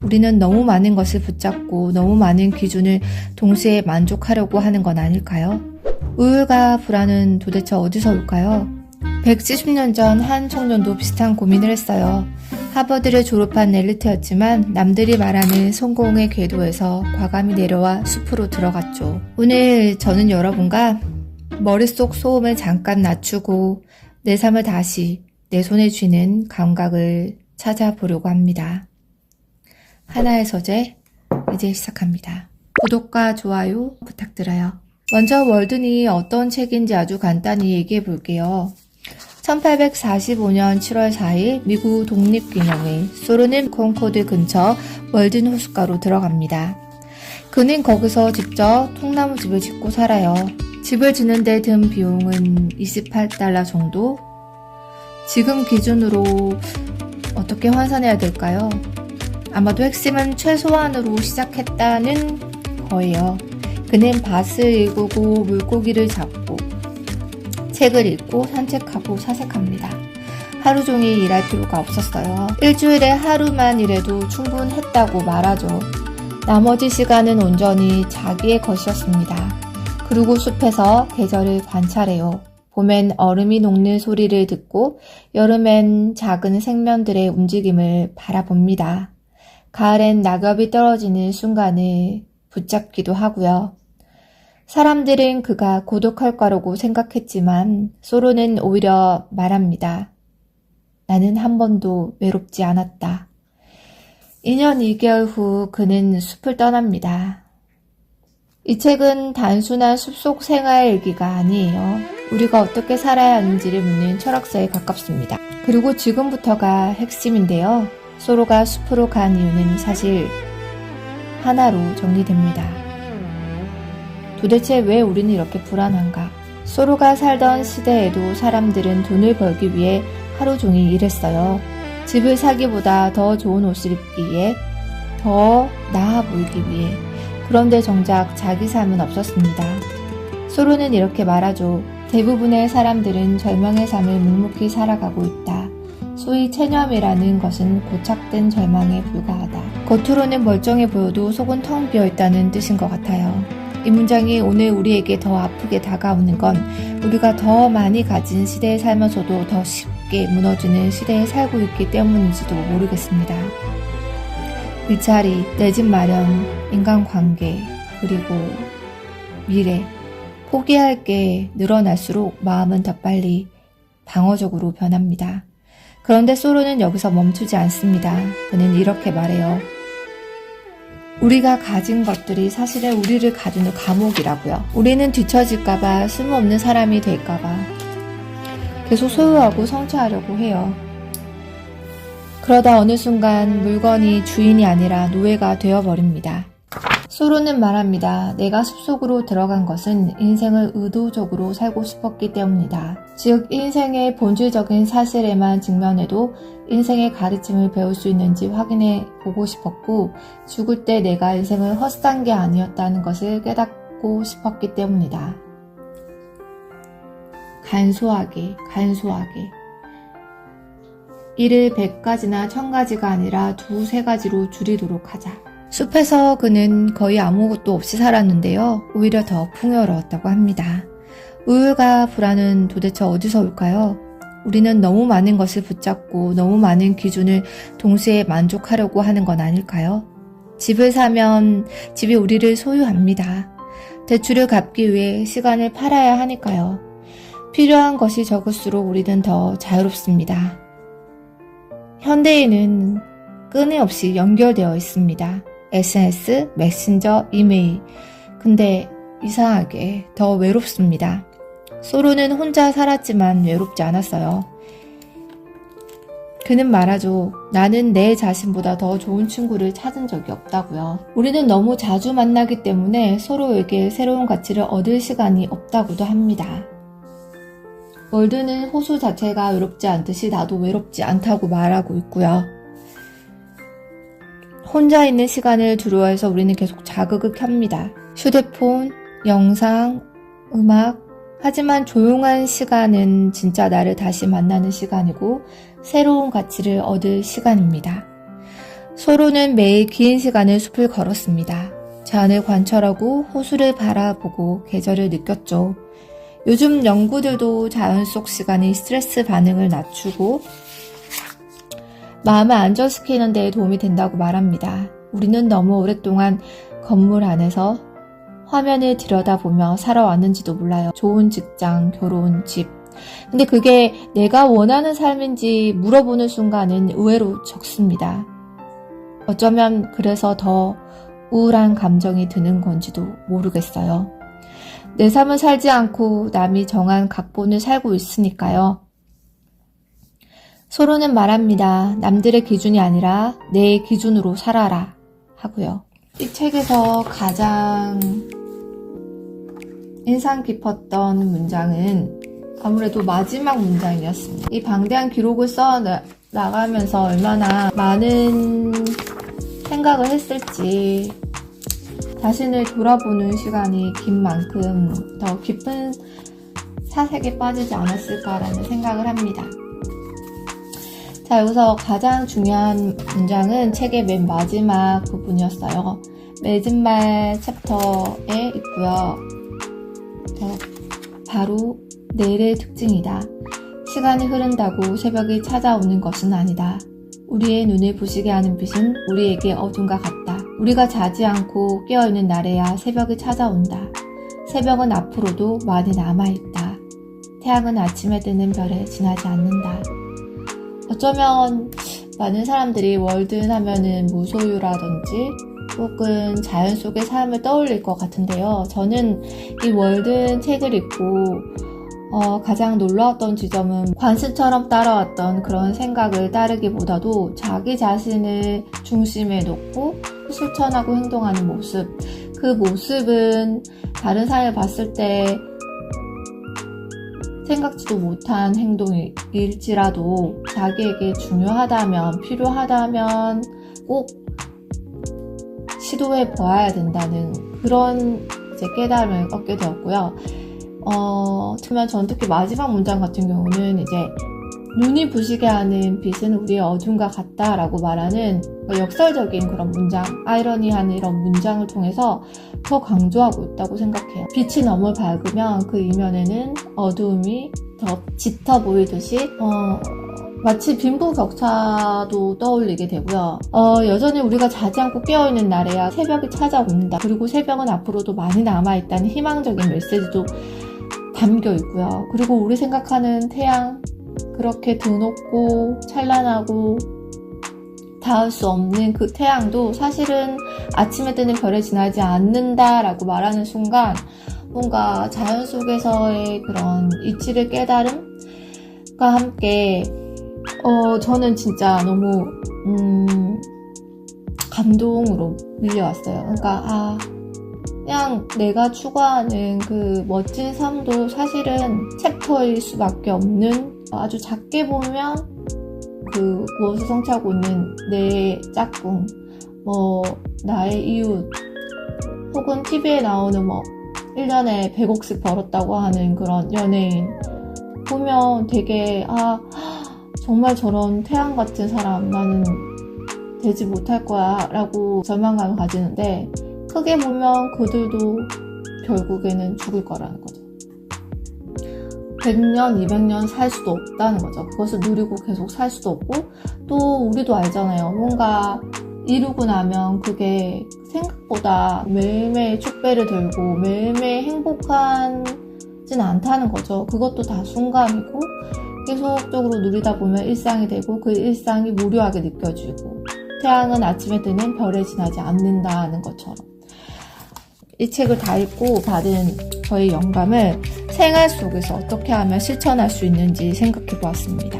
우리는 너무 많은 것을 붙잡고 너무 많은 기준을 동시에 만족하려고 하는 건 아닐까요? 우울과 불안은 도대체 어디서 올까요? 170년 전 한 청년도 비슷한 고민을 했어요. 하버드를 졸업한 엘리트였지만 남들이 말하는 성공의 궤도에서 과감히 내려와 숲으로 들어갔죠. 오늘 저는 여러분과 머릿속 소음을 잠깐 낮추고 내 삶을 다시 내 손에 쥐는 감각을 찾아보려고 합니다. 하나의 서재, 이제 시작합니다. 구독과 좋아요 부탁드려요. 먼저 월든이 어떤 책인지 아주 간단히 얘기해 볼게요. 1845년 7월 4일 미국 독립기념일 소르는 콘코드 근처 월든 호숫가로 들어갑니다. 그는 거기서 직접 통나무집을 짓고 살아요. 집을 짓는 데 든 비용은 $28 정도? 지금 기준으로 어떻게 환산해야 될까요? 아마도 핵심은 최소한으로 시작했다는 거예요. 그는 밭을 일구고 물고기를 잡고 책을 읽고 산책하고 사색합니다. 하루 종일 일할 필요가 없었어요. 일주일에 하루만 일해도 충분했다고 말하죠. 나머지 시간은 온전히 자기의 것이었습니다. 그리고 숲에서 계절을 관찰해요. 봄엔 얼음이 녹는 소리를 듣고 여름엔 작은 생명들의 움직임을 바라봅니다. 가을엔 낙엽이 떨어지는 순간을 붙잡기도 하고요. 사람들은 그가 고독할 거라고 생각했지만 소로는 오히려 말합니다. 나는 한 번도 외롭지 않았다. 2년 2개월 후 그는 숲을 떠납니다. 이 책은 단순한 숲속 생활 일기가 아니에요. 우리가 어떻게 살아야 하는지를 묻는 철학서에 가깝습니다. 그리고 지금부터가 핵심인데요. 소로가 숲으로 간 이유는 사실 하나로 정리됩니다. 도대체 왜 우리는 이렇게 불안한가? 소로가 살던 시대에도 사람들은 돈을 벌기 위해 하루 종일 일했어요. 집을 사기보다 더 좋은 옷을 입기 위해, 더 나아 보이기 위해. 그런데 정작 자기 삶은 없었습니다. 소로는 이렇게 말하죠. 대부분의 사람들은 절망의 삶을 묵묵히 살아가고 있다. 소위 체념이라는 것은 고착된 절망에 불과하다. 겉으로는 멀쩡해 보여도 속은 텅 비어있다는 뜻인 것 같아요. 이 문장이 오늘 우리에게 더 아프게 다가오는 건 우리가 더 많이 가진 시대에 살면서도 더 쉽게 무너지는 시대에 살고 있기 때문인지도 모르겠습니다. 일자리, 내 집 마련, 인간관계, 그리고 미래. 포기할 게 늘어날수록 마음은 더 빨리 방어적으로 변합니다. 그런데 소로는 여기서 멈추지 않습니다. 그는 이렇게 말해요. 우리가 가진 것들이 사실은 우리를 가두는 감옥이라고요. 우리는 뒤처질까봐 쓸모없는 사람이 될까봐 계속 소유하고 성취하려고 해요. 그러다 어느 순간 물건이 주인이 아니라 노예가 되어버립니다. 소로는 말합니다. 내가 숲속으로 들어간 것은 인생을 의도적으로 살고 싶었기 때문이다. 즉 인생의 본질적인 사실에만 직면해도 인생의 가르침을 배울 수 있는지 확인해 보고 싶었고 죽을 때 내가 인생을 헛산 게 아니었다는 것을 깨닫고 싶었기 때문이다. 간소하게 이를 100가지나 1000가지가 아니라 2-3가지로 줄이도록 하자. 숲에서 그는 거의 아무것도 없이 살았는데요. 오히려 더 풍요로웠다고 합니다. 우울과 불안은 도대체 어디서 올까요? 우리는 너무 많은 것을 붙잡고 너무 많은 기준을 동시에 만족하려고 하는 건 아닐까요? 집을 사면 집이 우리를 소유합니다. 대출을 갚기 위해 시간을 팔아야 하니까요. 필요한 것이 적을수록 우리는 더 자유롭습니다. 현대인은 끊임없이 연결되어 있습니다. SNS, 메신저, 이메일. 근데 이상하게 더 외롭습니다. 소로는 혼자 살았지만 외롭지 않았어요. 그는 말하죠. 나는 내 자신보다 더 좋은 친구를 찾은 적이 없다고요. 우리는 너무 자주 만나기 때문에 서로에게 새로운 가치를 얻을 시간이 없다고도 합니다. 월드는 호수 자체가 외롭지 않듯이 나도 외롭지 않다고 말하고 있고요. 혼자 있는 시간을 두려워해서 우리는 계속 자극을 켭니다. 휴대폰, 영상, 음악. 하지만 조용한 시간은 진짜 나를 다시 만나는 시간이고 새로운 가치를 얻을 시간입니다. 소로는 매일 긴 시간을 숲을 걸었습니다. 자연을 관찰하고 호수를 바라보고 계절을 느꼈죠. 요즘 연구들도 자연 속 시간이 스트레스 반응을 낮추고 마음을 안정시키는 데 도움이 된다고 말합니다. 우리는 너무 오랫동안 건물 안에서 화면을 들여다보며 살아왔는지도 몰라요. 좋은 직장, 결혼, 집. 근데 그게 내가 원하는 삶인지 물어보는 순간은 의외로 적습니다. 어쩌면 그래서 더 우울한 감정이 드는 건지도 모르겠어요. 내 삶을 살지 않고 남이 정한 각본을 살고 있으니까요. 소로는 말합니다. 남들의 기준이 아니라 내 기준으로 살아라 하고요. 이 책에서 가장 인상 깊었던 문장은 아무래도 마지막 문장이었습니다. 이 방대한 기록을 써 나가면서 얼마나 많은 생각을 했을지 자신을 돌아보는 시간이 긴 만큼 더 깊은 사색에 빠지지 않았을까라는 생각을 합니다. 자, 여기서 가장 중요한 문장은 책의 맨 마지막 부분이었어요. 매진말 챕터에 있고요. 바로 내일의 특징이다. 시간이 흐른다고 새벽이 찾아오는 것은 아니다. 우리의 눈을 부시게 하는 빛은 우리에게 어둠과 같다. 우리가 자지 않고 깨어있는 날에야 새벽이 찾아온다. 새벽은 앞으로도 많이 남아있다. 태양은 아침에 뜨는 별에 지나지 않는다. 어쩌면 많은 사람들이 월든 하면은 무소유라든지 혹은 자연 속의 삶을 떠올릴 것 같은데요. 저는 이 월든 책을 읽고 가장 놀라웠던 지점은 관습처럼 따라왔던 그런 생각을 따르기보다도 자기 자신을 중심에 놓고 실천하고 행동하는 모습, 그 모습은 다른 사람을 봤을 때 생각지도 못한 행동일지라도 자기에게 중요하다면, 필요하다면 꼭 시도해 보아야 된다는 그런 이제 깨달음을 얻게 되었고요. 전 특히 마지막 문장 같은 경우는 이제 눈이 부시게 하는 빛은 우리의 어둠과 같다라고 말하는 역설적인 그런 문장, 아이러니한 이런 문장을 통해서 더 강조하고 있다고 생각해요. 빛이 너무 밝으면 그 이면에는 어두움이 더 짙어 보이듯이 마치 빈부격차도 떠올리게 되고요. 여전히 우리가 자지 않고 깨어있는 날에야 새벽이 찾아온다. 그리고 새벽은 앞으로도 많이 남아있다는 희망적인 메시지도 담겨 있고요. 그리고 우리 생각하는 태양, 그렇게 드높고 찬란하고 닿을 수 없는 그 태양도 사실은 아침에 뜨는 별에 지나지 않는다라고 말하는 순간 뭔가 자연 속에서의 그런 이치를 깨달음과 함께 저는 진짜 너무 감동으로 밀려왔어요. 그러니까 그냥 내가 추구하는 그 멋진 삶도 사실은 챕터일 수밖에 없는, 아주 작게 보면 그 무엇을 성취하고 있는 내 짝꿍, 나의 이웃, 혹은 TV에 나오는 1년에 100억씩 벌었다고 하는 그런 연예인 보면 되게 정말 저런 태양 같은 사람 나는 되지 못할 거야 라고 절망감을 가지는데, 크게 보면 그들도 결국에는 죽을 거라는 거죠. 100년, 200년 살 수도 없다는 거죠. 그것을 누리고 계속 살 수도 없고, 또 우리도 알잖아요. 뭔가 이루고 나면 그게 생각보다 매일매일 축배를 들고 매일매일 행복하진 않다는 거죠. 그것도 다 순간이고 계속적으로 누리다 보면 일상이 되고 그 일상이 무료하게 느껴지고, 태양은 아침에 뜨는 별에 지나지 않는다는 것처럼 이 책을 다 읽고 받은 저의 영감을 생활 속에서 어떻게 하면 실천할 수 있는지 생각해 보았습니다.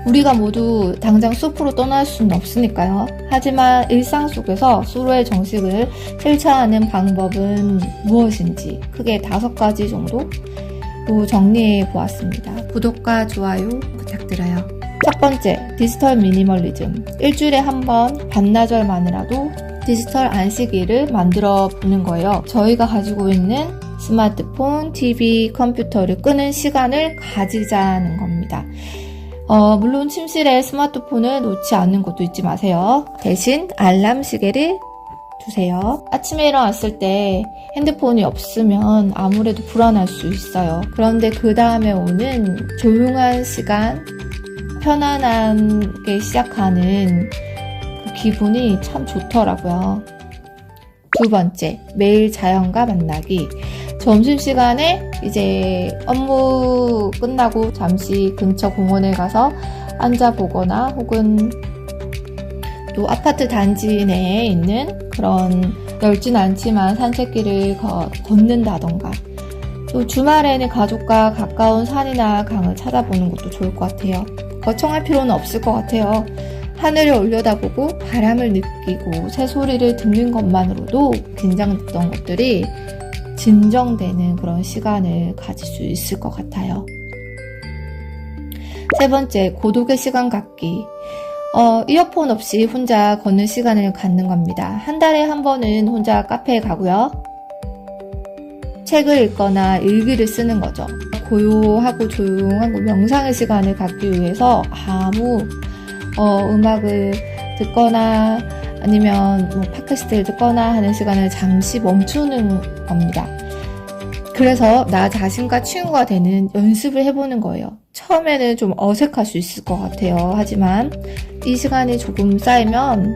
우리가 모두 당장 숲으로 떠날 수는 없으니까요. 하지만 일상 속에서 서로의 정식을 실천하는 방법은 무엇인지 크게 5가지 정도로 정리해 보았습니다. 구독과 좋아요 부탁드려요. 첫 번째, 디지털 미니멀리즘. 일주일에 한 번 반나절만이라도 디지털 안식일을 만들어 보는 거예요. 저희가 가지고 있는 스마트폰, TV, 컴퓨터를 끄는 시간을 가지자는 겁니다. 물론 침실에 스마트폰을 놓지 않는 것도 잊지 마세요. 대신 알람 시계를 두세요. 아침에 일어났을 때 핸드폰이 없으면 아무래도 불안할 수 있어요. 그런데 그 다음에 오는 조용한 시간, 편안하게 시작하는 그 기분이 참 좋더라고요. 두 번째, 매일 자연과 만나기. 점심시간에 이제 업무 끝나고 잠시 근처 공원에 가서 앉아보거나 혹은 또 아파트 단지 내에 있는 그런 넓진 않지만 산책길을 걷는다던가 또 주말에는 가족과 가까운 산이나 강을 찾아보는 것도 좋을 것 같아요. 거창할 필요는 없을 것 같아요. 하늘을 올려다보고 바람을 느끼고 새소리를 듣는 것만으로도 긴장됐던 것들이 진정되는 그런 시간을 가질 수 있을 것 같아요. 세 번째, 고독의 시간 갖기. 이어폰 없이 혼자 걷는 시간을 갖는 겁니다. 한 달에 한 번은 혼자 카페에 가고요. 책을 읽거나 일기를 쓰는 거죠. 고요하고 조용하고 명상의 시간을 갖기 위해서 아무 음악을 듣거나 아니면 팟캐스트를 듣거나 하는 시간을 잠시 멈추는 겁니다. 그래서 나 자신과 친구가 되는 연습을 해보는 거예요. 처음에는 좀 어색할 수 있을 것 같아요. 하지만 이 시간이 조금 쌓이면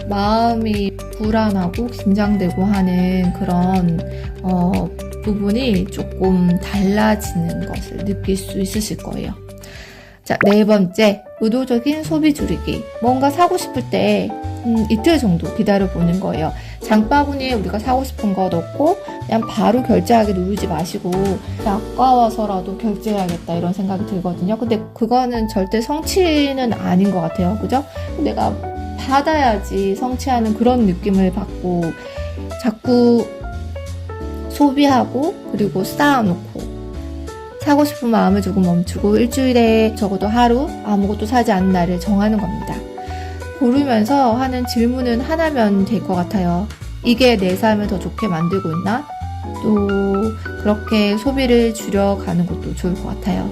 마음이 불안하고 긴장되고 하는 그런 부분이 조금 달라지는 것을 느낄 수 있으실 거예요. 자, 네 번째, 의도적인 소비 줄이기. 뭔가 사고 싶을 때 이틀 정도 기다려보는 거예요. 장바구니에 우리가 사고 싶은 거 넣고 그냥 바로 결제하기 누르지 마시고 아까워서라도 결제해야겠다 이런 생각이 들거든요. 근데 그거는 절대 성취는 아닌 것 같아요. 그죠? 내가 받아야지 성취하는 그런 느낌을 받고 자꾸 소비하고 그리고 쌓아놓고 사고 싶은 마음을 조금 멈추고 일주일에 적어도 하루 아무것도 사지 않는 날을 정하는 겁니다. 고르면서 하는 질문은 하나면 될 것 같아요. 이게 내 삶을 더 좋게 만들고 있나? 또 그렇게 소비를 줄여가는 것도 좋을 것 같아요.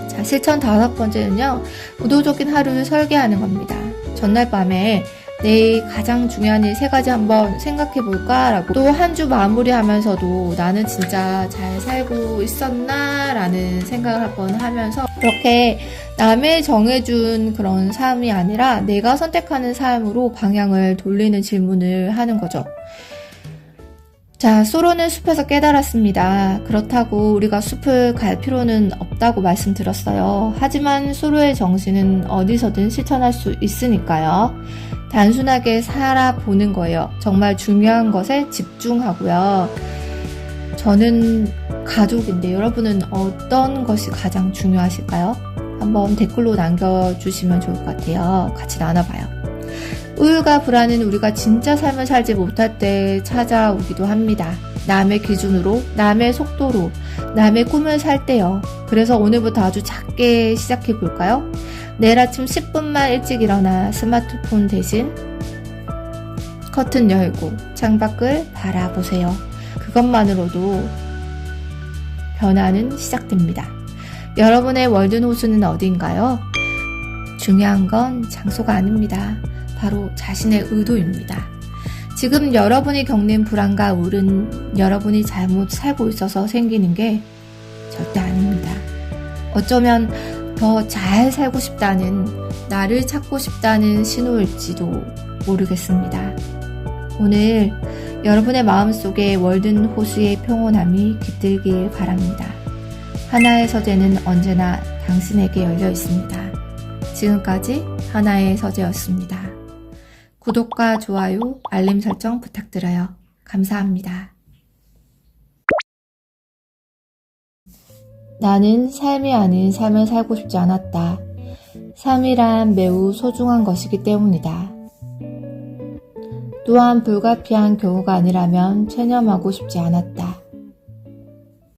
자, 실천 5번째는요. 의도적인 하루를 설계하는 겁니다. 전날 밤에 내일 가장 중요한 일 3가지 한번 생각해볼까? 라고 또 한 주 마무리하면서도 나는 진짜 잘 살고 있었나? 라는 생각을 한번 하면서 그렇게 남의 정해준 그런 삶이 아니라 내가 선택하는 삶으로 방향을 돌리는 질문을 하는 거죠. 자, 소로는 숲에서 깨달았습니다. 그렇다고 우리가 숲을 갈 필요는 없다고 말씀드렸어요. 하지만 소로의 정신은 어디서든 실천할 수 있으니까요. 단순하게 살아보는 거예요. 정말 중요한 것에 집중하고요. 저는 가족인데 여러분은 어떤 것이 가장 중요하실까요? 한번 댓글로 남겨주시면 좋을 것 같아요. 같이 나눠봐요. 우울과 불안은 우리가 진짜 삶을 살지 못할 때 찾아오기도 합니다. 남의 기준으로, 남의 속도로, 남의 꿈을 살 때요. 그래서 오늘부터 아주 작게 시작해볼까요? 내일 아침 10분만 일찍 일어나 스마트폰 대신 커튼 열고 창밖을 바라보세요. 그것만으로도 변화는 시작됩니다. 여러분의 월든 호수는 어디인가요? 중요한 건 장소가 아닙니다. 바로 자신의 의도입니다. 지금 여러분이 겪는 불안과 우울은 여러분이 잘못 살고 있어서 생기는 게 절대 아닙니다. 어쩌면 더 잘 살고 싶다는, 나를 찾고 싶다는 신호일지도 모르겠습니다. 오늘 여러분의 마음속에 월든 호수의 평온함이 깃들길 바랍니다. 하나의 서재는 언제나 당신에게 열려 있습니다. 지금까지 하나의 서재였습니다. 구독과 좋아요, 알림 설정 부탁드려요. 감사합니다. 나는 삶이 아닌 삶을 살고 싶지 않았다. 삶이란 매우 소중한 것이기 때문이다. 또한 불가피한 경우가 아니라면 체념하고 싶지 않았다.